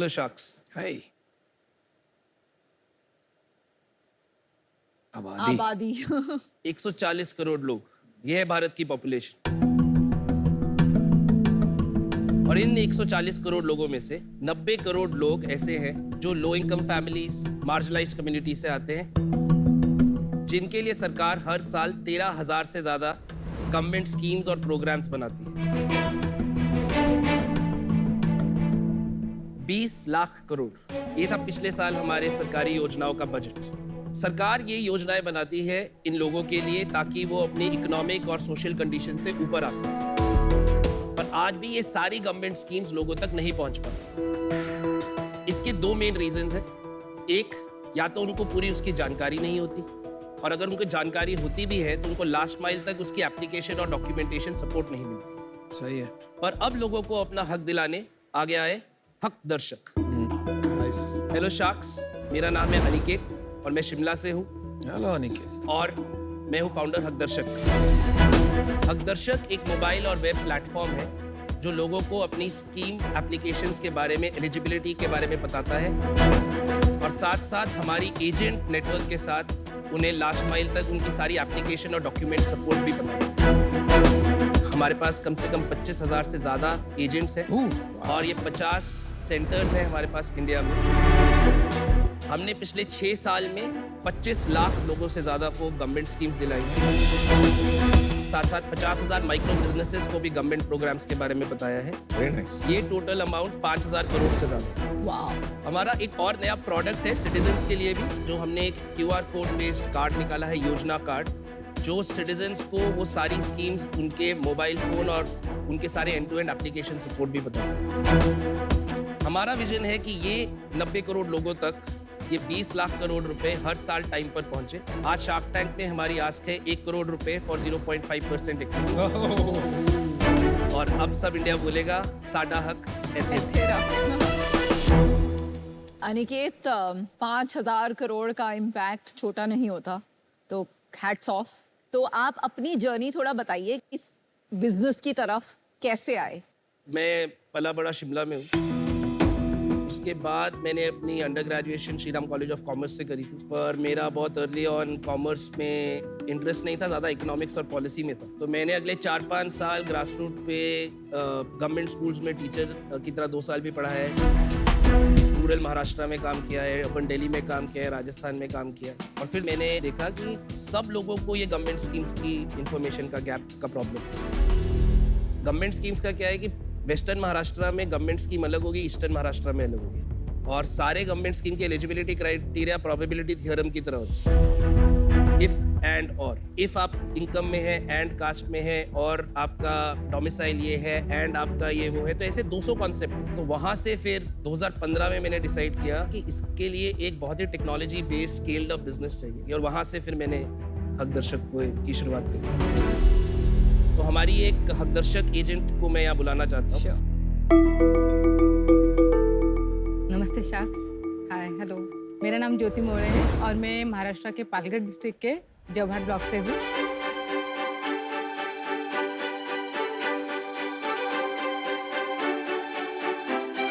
Hello sharks. हाय। आबादी आबादी 140 करोड़ लोग, ये है भारत की पॉपुलेशन। और इन 140 करोड़ लोगों में से 90 करोड़ लोग ऐसे हैं जो low income families, marginalised community से आते हैं, जिनके लिए सरकार हर साल 13,000 से ज्यादा गवर्नमेंट स्कीम्स और प्रोग्राम्स बनाती है। 20 लाख करोड़, ये था पिछले साल हमारे सरकारी योजनाओं का बजट। सरकार ये योजनाएं बनाती है इन लोगों के लिए ताकि वो अपनी इकोनॉमिक और सोशल कंडीशन से ऊपर आ सके। पर आज भी ये सारी गवर्नमेंट स्कीम्स लोगों तक नहीं पहुंच पाती। इसके दो मेन रीजंस हैं। एक, या तो उनको पूरी उसकी जानकारी नहीं होती, और अगर उनको जानकारी होती भी है तो उनको लास्ट माइल तक उसकी एप्लीकेशन और डॉक्यूमेंटेशन सपोर्ट नहीं मिलती। सही है। पर अब लोगों को अपना हक दिलाने आ गया है हक दर्शक। नाइस। हेलो शार्क्स, मेरा नाम है अनिकेत और मैं शिमला से हूँ। हेलो अनिकेत। और मैं हूँ फाउंडर हक दर्शक। हक दर्शक एक मोबाइल और वेब प्लेटफॉर्म है जो लोगों को अपनी स्कीम एप्लीकेशंस के बारे में, एलिजिबिलिटी के बारे में बताता है, और साथ साथ हमारी एजेंट नेटवर्क के साथ उन्हें लास्ट माइल तक उनकी सारी एप्लीकेशन और डॉक्यूमेंट सपोर्ट भी बताता है। हमारे पास कम से कम 25,000 से ज़्यादा एजेंट्स हैं, और ये 50 सेंटर्स हैं हमारे पास इंडिया में। हमने पिछले 6 साल में 25 लाख लोगों से ज़्यादा को गवर्नमेंट स्कीम्स दिलाई हैं। साथ साथ 50,000 माइक्रो बिजनेसेस को भी गवर्नमेंट प्रोग्राम्स के बारे में बताया है। Very nice. ये टोटल अमाउंट 5,000 करोड़ से ज़्यादा है। वाह। हमारा एक और नया प्रोडक्ट है सिटीजन्स के लिए भी, जो हमने एक QR कोड बेस्ड कार्ड निकाला है, योजना कार्ड, जो सिटीजन्स को वो सारी स्कीम्स उनके मोबाइल फोन और उनके सारे end to end application support भी बताता है। हमारा विजन है कि ये 90 करोड़ लोगों तक ये 20 लाख करोड़ रुपए हर साल टाइम पर पहुंचे। आज शार्क टैंक में हमारी आस्क है 1 करोड़ रुपए फॉर 0.5% इक्विटी। और अब सब इंडिया बोलेगा साडा हक एथेरा। अनिकेत, 5,000 करोड़ का इम्पैक्ट छोटा नहीं होता, तो हैट्स ऑफ। तो आप अपनी जर्नी थोड़ा बताइए, इस बिजनेस की तरफ कैसे आए? मैं पला बड़ा शिमला में हूँ। उसके बाद मैंने अपनी under graduation Shri Ram college of commerce से करी थी, पर मेरा बहुत अर्ली ऑन कॉमर्स में इंटरेस्ट नहीं था, ज़्यादा इकोनॉमिक्स और पॉलिसी में था। तो मैंने अगले 4-5 साल ग्रास रूट पे गवर्नमेंट स्कूल्स में टीचर की तरह 2 साल भी पढ़ा है। रूरल महाराष्ट्र में काम किया है, अर्बन दिल्ली में काम किया है, राजस्थान में काम किया है। और फिर मैंने देखा कि सब लोगों को ये गवर्नमेंट स्कीम्स की इंफॉर्मेशन का गैप का प्रॉब्लम है। गवर्नमेंट स्कीम्स का क्या है कि वेस्टर्न महाराष्ट्र में गवर्नमेंट स्कीम अलग होगी, ईस्टर्न महाराष्ट्र में अलग होगी, और सारे गवर्नमेंट स्कीम के एलिजिबिलिटी क्राइटेरिया प्रोबेबिलिटी थ्योरम की तरह होती है। इफ एंड और, इफ आप इनकम में है, एंड कास्ट में है, और आपका डोमिसाइल ये है, एंड आपका ये वो है, तो ऐसे 200 कॉन्सेप्ट। तो वहाँ से फिर 2015 में मैंने डिसाइड किया कि इसके लिए एक बहुत ही technology based scaled up business चाहिए, और वहाँ से फिर मैंने हक दर्शक की शुरुआत करी। तो हमारी एक हक दर्शक एजेंट को मैं यहाँ बुलाना चाहता हूँ। नमस्ते शार्क्स। हाय, हेलो। मेरा नाम ज्योति मोरे है और मैं महाराष्ट्र के पालघर डिस्ट्रिक्ट के जवाहर ब्लॉक से हूँ।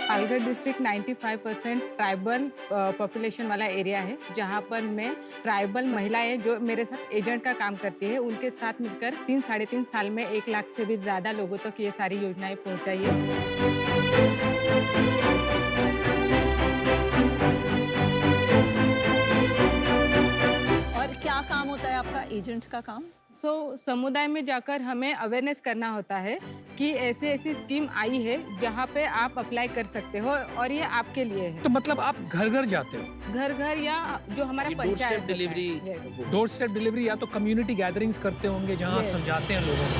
पालघर डिस्ट्रिक्ट 95% ट्राइबल पॉपुलेशन वाला एरिया है, जहाँ पर मैं ट्राइबल महिलाएं जो मेरे साथ एजेंट का काम करती है, उनके साथ मिलकर 3-3.5 साल में 1 लाख से भी ज़्यादा लोगों तक ये सारी योजनाएं पहुँचाई है। और क्या काम होता है आपका एजेंट का काम? समुदाय में जाकर हमें अवेयरनेस करना होता है कि ऐसी स्कीम आई है जहाँ पे आप अप्लाई कर सकते हो, और ये आपके लिए है। तो मतलब आप घर घर जाते हो? घर घर या जो हमारा door step delivery. Door step delivery, या तो कम्युनिटी गैदरिंग्स करते होंगे जहाँ आप समझाते हैं लोगों को।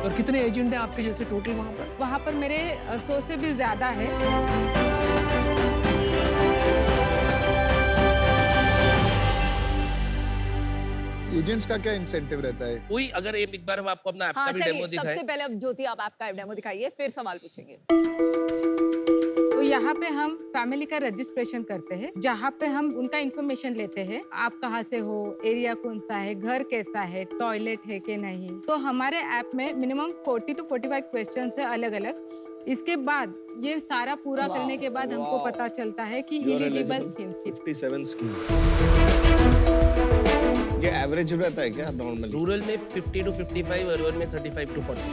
और कितने एजेंट हैं आपके जैसे टोटल वहाँ पर? वहाँ पर मेरे 100 से भी ज्यादा है। एजेंट्स का क्या इंसेंटिव रहता है? कोई अगर एक बार हम आपको अपना ऐप का भी चलिए, डेमो दिखाएं। सबसे पहले अब ज्योति आप ऐप का डेमो दिखाइए, फिर सवाल पूछेंगे। तो यहाँ पे हम फैमिली का रजिस्ट्रेशन करते हैं, जहाँ पे हम उनका इन्फॉर्मेशन लेते हैं, आप कहाँ से हो, एरिया कौन सा है, घर कैसा है, टॉयलेट है कि नहीं। तो हमारे ऐप में मिनिमम 40 to 45 क्वेश्चन है अलग अलग। इसके बाद ये सारा पूरा करने के बाद हमको पता चलता है कि इलिजिबल स्कीम्स 57 स्कीम्स। ये एवरेज रहता है क्या नॉर्मली? रूरल में 50 to 55, अर्बन में 35 to 40।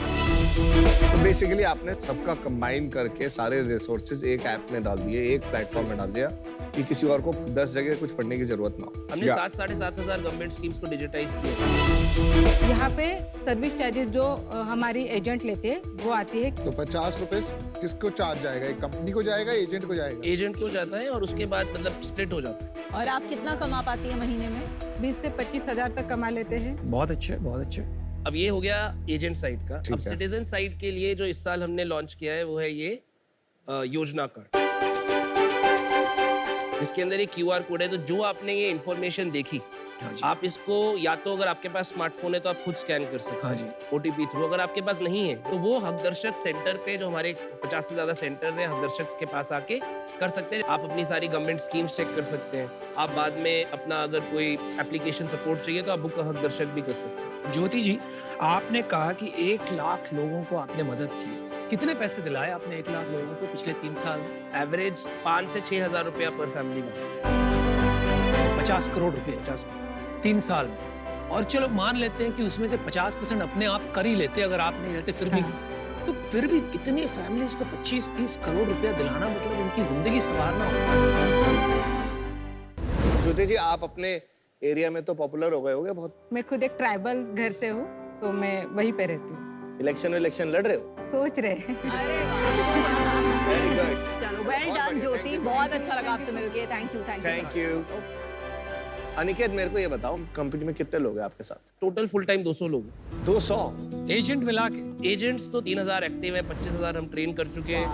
तो बेसिकली आपने सबका कंबाइन करके सारे रिसोर्सेज एक ऐप में डाल दिए, एक प्लेटफॉर्म में डाल दिया कि किसी और को 10 जगह कुछ पढ़ने की जरूरत ना हो। हमने 7,500 गवर्नमेंट स्कीम्स को डिजिटाइज किया। यहाँ पे सर्विस चार्जेस जो हमारी एजेंट लेते हैं वो आती है। तो 50 रुपए किसको चार्ज जाएगा? एक कंपनी को जाएगा, एजेंट को जाएगा? एजेंट को जाता है और उसके बाद मतलब स्प्लिट हो जाता है। और आप कितना कमा पाती है महीने में? 20 से 25 हजार तक कमा लेते हैं। बहुत अच्छे, बहुत अच्छे। अब ये हो गया एजेंट साइड का। ठीक अब है। सिटीजन साइड के लिए जो इस साल हमने लॉन्च किया है वो है ये योजना कार्ड, जिसके अंदर एक QR कोड है। तो जो आपने ये इन्फॉर्मेशन देखी, आप इसको या तो अगर आपके पास स्मार्टफोन है तो आप खुद स्कैन कर सकते हाँ हैं जी। OTP through. अगर आपके पास नहीं है तो वो हकदर्शक सेंटर पे, जो हमारे 50 से ज्यादा सेंटर्स हैं, हकदर्शक के पास आके कर सकते हैं। आप अपनी सारी गवर्नमेंट स्कीम्स चेक कर सकते हैं। आप बाद में अपना अगर कोई एप्लीकेशन सपोर्ट चाहिए तो आप बुक हकदर्शक भी कर सकते हैं। ज्योति जी, आपने कहा कि 1 लाख लोगों को आपने मदद की। कितने पैसे दिलाए आपने 1 लाख लोगों को पिछले 3 साल में? एवरेज 5 से 6 हजार रुपया पर फैमिली में, 50 करोड़ रुपए 50। 3 साल में। और चलो मान लेते हैं कि उसमें से 50% अपने आप कर ही लेते, अगर आप नहीं रहते फिर भी। तो फिर भी इतने फैमिलीज को 25-30 करोड़ रुपया दिलाना मतलब उनकी जिंदगी संवारना होता है। ज्योति जी, आप अपने एरिया में तो पॉपुलर हो गए होगे बहुत। मैं खुद एक ट्राइबल घर से हूँ, तो मैं वहीं पे रहती हूँ। इलेक्शन लड़ रहे हो? सोच रहे हैं। अरे वेरी गुड। चलो, वेल डन ज्योति, बहुत अच्छा लगा आपसे मिलके। Thank you. Thank you. Aniket, मेरे को ये बताओ, कंपनी में कितने लोग हैं आपके साथ? टोटल फुल टाइम 200 लोग। 200? एजेंट मिला के? एजेंट्स तो 3,000 एक्टिव है, 25,000 हम ट्रेन कर चुके हैं,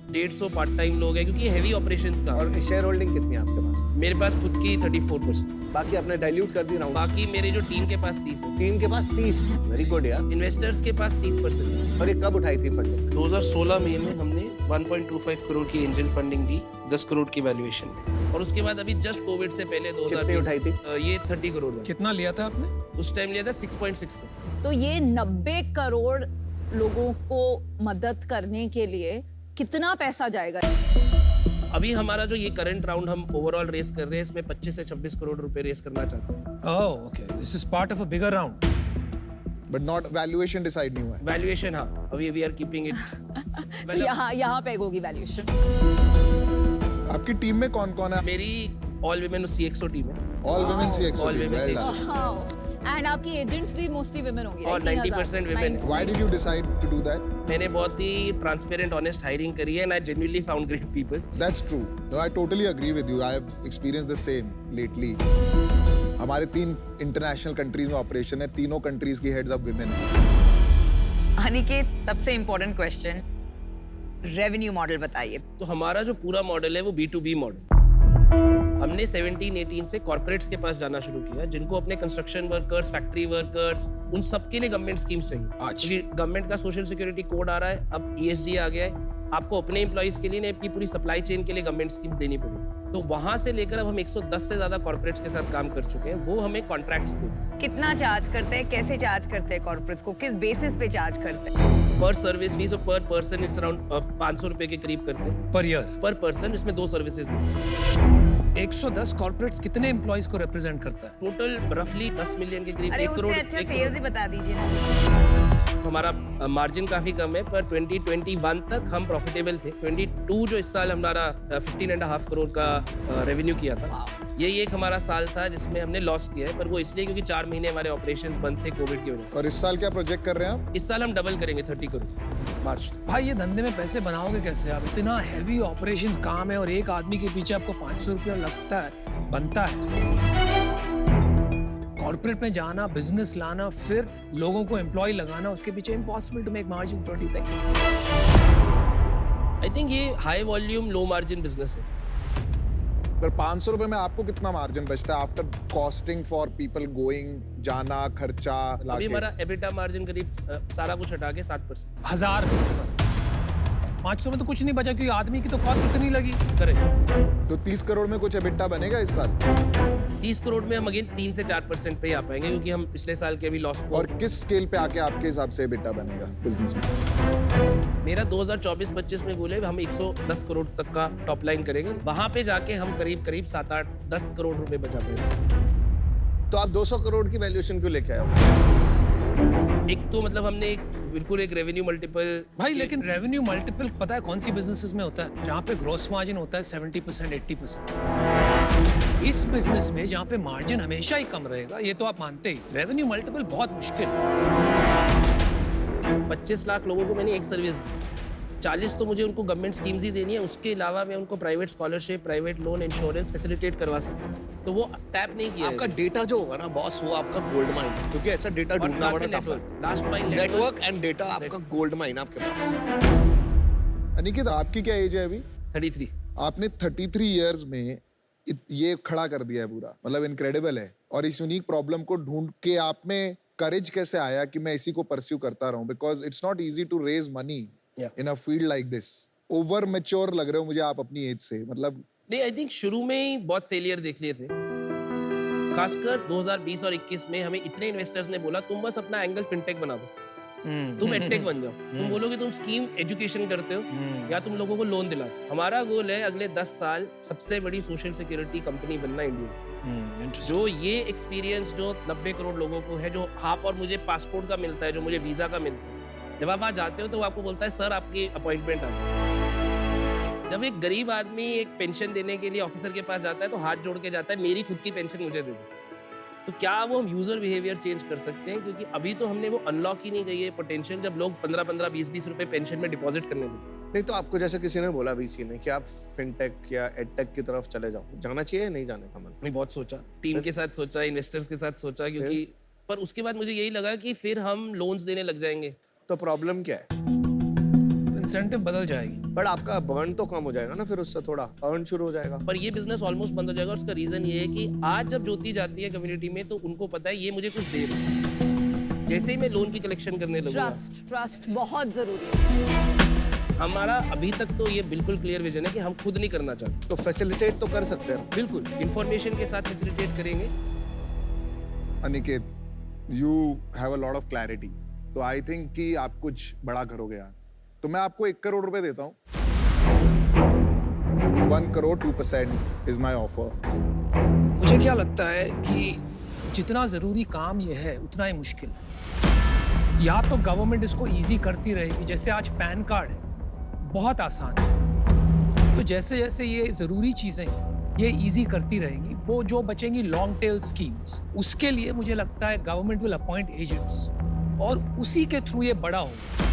150 पार्ट टाइम लोग हैं, क्योंकि ये हैवी ऑपरेशंस का। और शेयर होल्डिंग कितनी है आपके पास? मेरे पास खुद की 34%। बाकी आपने डाइल्यूट कर दी राउंड? बाकी मेरे जो टीम के पास 30 है। टीम के पास 30? वेरी गुड यार। इन्वेस्टर्स के पास 30%। और ये कब उठाई थी फंडिंग? 2016 में हमने 1.25 करोड़ की एंजल फंडिंग दी, 10 करोड़ की वैल्यूएशन में। और उसके बाद अभी जस्ट कोविड से पहले कितनी 2020 उठाई थी? ये 30 करोड़ में। कितना लिया था आपने? उस टाइम लिया था 6.6 करोड़। तो ये 90 करोड़ लोगों को मदद करने के लिए कितना पैसा जाएगा? अभी हमारा जो ये करंट राउंड हम ओवरऑल रेस कर रहे हैं, इसमें 25 से 26 करोड़ रुपए रेस करना चाहते हैं। Oh, okay, this is part of a bigger round. But not valuation decide नहीं हुआ है। वैल्यूएशन, हाँ, अभी वी आर कीपिंग इट। तो यहाँ पे होगी वैल्यूएशन। आपकी टीम में कौन-कौन है? मेरी ऑल विमेन CXO टीम है। All women CXO. All women Well CXO. done. And आपकी एजेंट्स भी मोस्टली वुमेन होंगी, और 90% women है। Why did you decide to do that? मैंने बहुत ही ट्रांसपेरेंट ऑनेस्ट हायरिंग करी है, and I genuinely found great people. That's true. No, I totally agree with you. I have experienced the same lately. हमारे 3 international countries में operation है, तीनों countries की heads अब विमेन हैं। अनिकेत, सबसे इम्पोर्टेंट क्वेश्चन, रेवेन्यू मॉडल बताइए। तो हमारा जो पूरा मॉडल है वो B2B मॉडल। हमने 17-18 से कॉर्पोरेट्स के पास जाना शुरू किया, जिनको अपने कंस्ट्रक्शन वर्कर्स, फैक्ट्री वर्कर्स, उन सबके लिए गवर्नमेंट स्कीम्स चाहिए। क्योंकि गवर्नमेंट का सोशल सिक्योरिटी कोड आ रहा है, अब ESG आ गया है, आपको अपने एम्प्लॉइज के लिए नहीं, अपनी पूरी सप्लाई चेन के लिए गवर्नमेंट स्कीम्स देनी पड़ेगी। तो वहां से लेकर अब हम 110 से ज्यादा कॉर्पोरेट्स के साथ काम कर चुके हैं, वो हमें कॉन्ट्रैक्ट्स देते हैं। कितना चार्ज करते हैं, कैसे चार्ज करते हैं कॉर्पोरेट्स को, किस बेसिस पे चार्ज करते हैं? पर सर्विस फीस और पर पर्सन इट्स अराउंड 500 रुपए के करीब करते हैं पर ईयर? पर पर्सन, इसमें 2 सर्विसेज देते हैं। 110 कॉर्पोरेट्स कितने एम्प्लॉइज को रिप्रेजेंट करता है? टोटल रफली 10 मिलियन के करीब, अरे 1 करोड़। उससे अच्छा 1 सेल्स ही बता दीजिए ना। हमारा मार्जिन काफी कम है, पर 2021 तक हम प्रॉफिटेबल थे। 22 जो इस साल हमारा 15.5 करोड़ का रेवेन्यू किया था, यही एक हमारा साल था जिसमें हमने लॉस किया है, पर वो इसलिए क्योंकि 4 महीने हमारे ऑपरेशंस बंद थे कोविड की वजह से। और इस साल क्या प्रोजेक्ट कर रहे हैं आप? इस साल हम डबल करेंगे, 30 करोड़ मार्च। भाई, ये धंधे में पैसे बनाओगे कैसे आप? इतना हैवी ऑपरेशंस काम है और एक आदमी के पीछे आपको 500 रुपया लगता है, बनता है। कॉर्पोरेट में जाना, बिजनेस लाना, फिर लोगों को एम्प्लॉय लगाना, उसके पीछे इम्पॉसिबल टू मेक मार्जिन 20 तक। आई थिंक ये high volume low margin business है। पर 500 रुपए में आपको कितना मार्जिन बचता है after costing for people going, जाना, खर्चा अभी लाके? हमारा एबिटा मार्जिन करीब सारा कुछ हटा के 7%। 1000 500 में तो कुछ नहीं बचा क्योंकि आदमी की तो कॉस्ट इतनी लगी। करेक्ट। तो 30 करोड़ में कुछ EBITDA बनेगा इस साल? 30 करोड़ में हम अगेन 3 से 4% पे ही आ पाएंगे, क्योंकि हम पिछले साल के अभी लॉस को। और किस स्केल पे आके आपके हिसाब से EBITDA बनेगा बिजनेस में? मेरा 2024-25 में गोल है हम 110 करोड़ तक का टॉप लाइन करेंगे। वहां पे जाके हम करीब 7-8-10 करोड़ रुपए बचा पाएंगे। तो आप 200 करोड़ की वैल्यूएशन क्यों लेके आए हो? एक तो मतलब हमने बिल्कुल एक रेवेन्यू मल्टीपल। भाई लेकिन रेवेन्यू मल्टीपल पता है कौन सी बिजनेसेस में होता है? जहाँ पे ग्रॉस मार्जिन होता है 70% 80%। इस बिजनेस में जहाँ पे मार्जिन हमेशा ही कम रहेगा, ये तो आप मानते ही, रेवेन्यू मल्टीपल बहुत मुश्किल। 25 लाख लोगों को मैंने एक सर्विस दी, 40 तो मुझे उनको गवर्नमेंट स्कीम्स ही देनी है, उसके अलावा मैं उनको private scholarship, private loan, insurance facilitate करवा सकता हूँ। तो वो टैप नहीं किया आपका डेटा जो होगा ना बॉस, वो आपका गोल्ड माइन, क्योंकि ऐसा डेटा ढूंढना बड़ा टफ है। Last mile network and data आपका गोल्ड माइन आपके पास। अनिकेत, आपकी क्या एज है अभी? 33। आपने 33 इयर्स में ये खड़ा कर दिया है पूरा, मतलब इनक्रेडिबल है। और इस यूनिक प्रॉब्लम को ढूंढ के आप में करेज कैसे आया कि मैं इसी को परस्यू करता रहूं? Because it's not easy to raise money in a field like this. Over mature लग रहे हो मुझे आप अपनी एज से, मतलब। नहीं, आई थिंक शुरू में ही बहुत फेलियर देख लिए थे, खासकर 2020 और 21 में हमें इतने इन्वेस्टर्स ने बोला तुम बस अपना एंगल फिनटेक बना दो, तुम एडटेक बन जाओ, तुम बोलोगे तुम स्कीम एजुकेशन करते हो या तुम लोगों को लोन दिलाते हो। हमारा गोल है अगले 10 साल सबसे बड़ी सोशल सिक्योरिटी कंपनी बनना इंडिया। जो ये एक्सपीरियंस जो 90 करोड़ लोगों को है, जो आप और मुझे पासपोर्ट का मिलता है, जो मुझे वीजा का मिलता है, जब आप वहाँ जाते हो तो वो आपको बोलता है सर आपकी अपॉइंटमेंट आ गई। जब एक गरीब आदमी एक पेंशन देने के लिए ऑफिसर के पास जाता है तो हाथ जोड़ के जाता है मेरी खुद की पेंशन मुझे दे दो। तो क्या वो हम यूजर बिहेवियर चेंज कर सकते हैं? क्योंकि अभी तो हमने वो अनलॉक ही नहीं गई है पोटेंशियल, जब लोग 15-15, 20-20 रुपए पेंशन में डिपॉजिट करने लगे। नहीं तो आपको जैसे किसी ने बोला वीसी ने कि आप फिनटेक या एडटेक की तरफ चले जाओ, जाना चाहिए या नहीं जाने का मन? मैं बहुत सोचा, टीम के साथ सोचा, इन्वेस्टर्स के साथ सोचा, क्योंकि पर उसके बाद मुझे यही लगा कि फिर हम लोन्स देने लग जाएंगे। तो प्रॉब्लम क्या है? इंसेंटिव बदल जाएगी, बट आपका बर्न तो कम हो जाएगा ना, फिर उससे थोड़ा अर्न शुरू हो जाएगा। पर ये बिजनेस ऑलमोस्ट बंद हो जाएगा। उसका रीजन ये है कि आज जब ज्योति जाती है कम्युनिटी में तो उनको पता है ये मुझे कुछ दे रही है। जैसे ही मैं लोन की कलेक्शन करने लगूंगा, ट्रस्ट बहुत जरूरी है। हमारा अभी तक तो ये बिल्कुल क्लियर विजन है कि हम खुद नहीं करना चाहते। तो फैसिलिटेट तो कर सकते हैं, बिल्कुल इंफॉर्मेशन के साथ फैसिलिटेट करेंगे। Aniket, you have a lot of clarity, तो आई थिंक कि आप कुछ बड़ा करोगे यार। तो मैं आपको 1 करोड़ रुपए देता हूँ। 1 करोड़ 2% इज माई ऑफर। मुझे क्या लगता है कि जितना जरूरी काम ये है उतना ही मुश्किल। या तो गवर्नमेंट इसको इजी करती रहेगी, जैसे आज पैन कार्ड है, बहुत आसान है, तो जैसे जैसे ये जरूरी चीजें ये इजी करती रहेगी, वो जो बचेंगी लॉन्ग टेल स्कीम्स, उसके लिए मुझे लगता है गवर्नमेंट विल अपॉइंट एजेंट्स और उसी के थ्रू ये बड़ा होगा।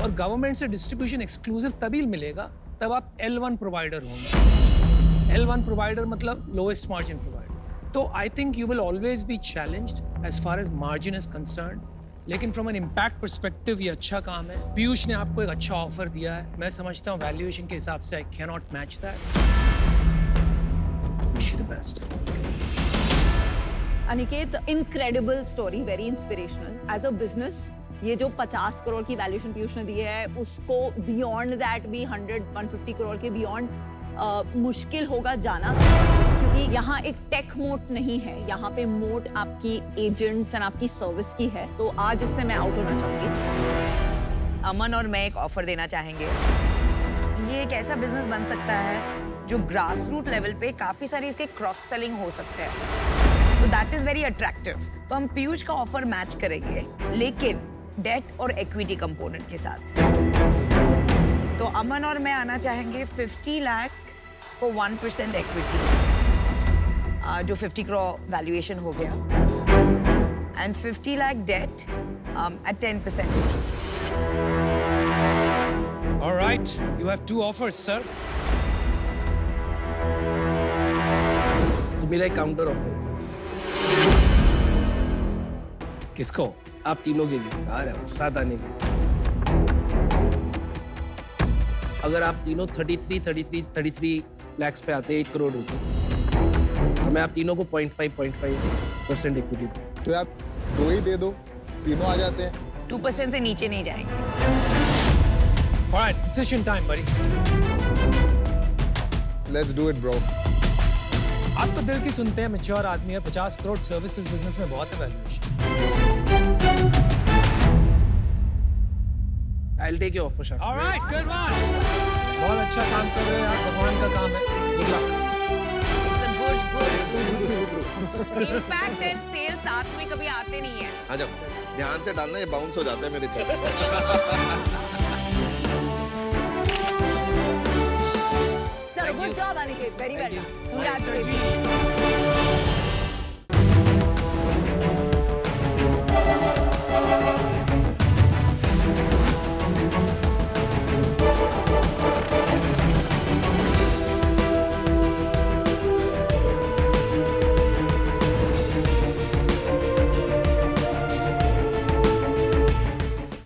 और गवर्नमेंट से डिस्ट्रीब्यूशन एक्सक्लूसिव तभी मिलेगा तब आप L1 प्रोवाइडर होंगे। L1 प्रोवाइडर मतलब लोएस्ट मार्जिन प्रोवाइडर। तो I think you will always be challenged as far as margin is concerned, लेकिन फ्रॉम एन इम्पैक्ट परस्पेक्टिव ये अच्छा काम है। पीयूष ने आपको एक अच्छा ऑफर दिया है, मैं समझता हूँ वैल्यूएशन के हिसाब से I can not match that. Wish you the best. Aniket, incredible story, very inspirational. As a business ये जो 50 करोड़ की वैल्यूएशन पीयूष ने दी है, उसको बियॉन्ड दैट भी 100-150 करोड़ के बियॉन्ड मुश्किल होगा जाना, क्योंकि यहाँ एक टेक मोट नहीं है, यहाँ पे मोट आपकी एजेंट्स एंड आपकी सर्विस की है। तो आज इससे मैं आउट होना चाहूंगी। अमन और मैं एक ऑफर देना चाहेंगे। ये एक ऐसा बिजनेस बन सकता है जो ग्रास रूट लेवल पे काफी सारी इसके क्रॉस सेलिंग हो सकते हैं, तो दैट इज वेरी अट्रैक्टिव। तो हम पीयूष का ऑफर मैच करेंगे, लेकिन डेट और इक्विटी कंपोनेंट के साथ। तो अमन और मैं आना चाहेंगे 50 लाख फॉर 1% इक्विटी, जो 50 करोड़ वैल्यूएशन हो गया, and 50 lakh debt at 10% interest. Alright, you have 2 offers, sir. तो मेरा एक काउंटर ऑफर है किसको? आप तीनों के लिए, साथ आने के लिए। अगर आप तीनों 33 लाख पे आते हैं 1 करोड़ रुपए, तो मैं आप तीनों को 0.5% इक्विटी दूं। तो यार 2 ही दे दो, तीनों आ जाते हैं। 2% से नीचे नहीं जाएंगे। Alright, decision time, buddy. Let's do it, bro. आप तो दिल की सुनते हैं, मैच्योर आदमी है, 50 करोड़ सर्विसेज बिजनेस में बहुत है valuation. I'll take your offer, Shah. Alright, good one. बहुत अच्छा काम कर रहे हो यार, भगवान का काम है। Good luck. It's a good. Impact and sales साथ में कभी आते नहीं है। आ जाओ, ध्यान से डालना, ये बाउंस हो जाते हैं मेरे चेक्स। चलो, good job Aniket, very well Thank you. done. Congratulations.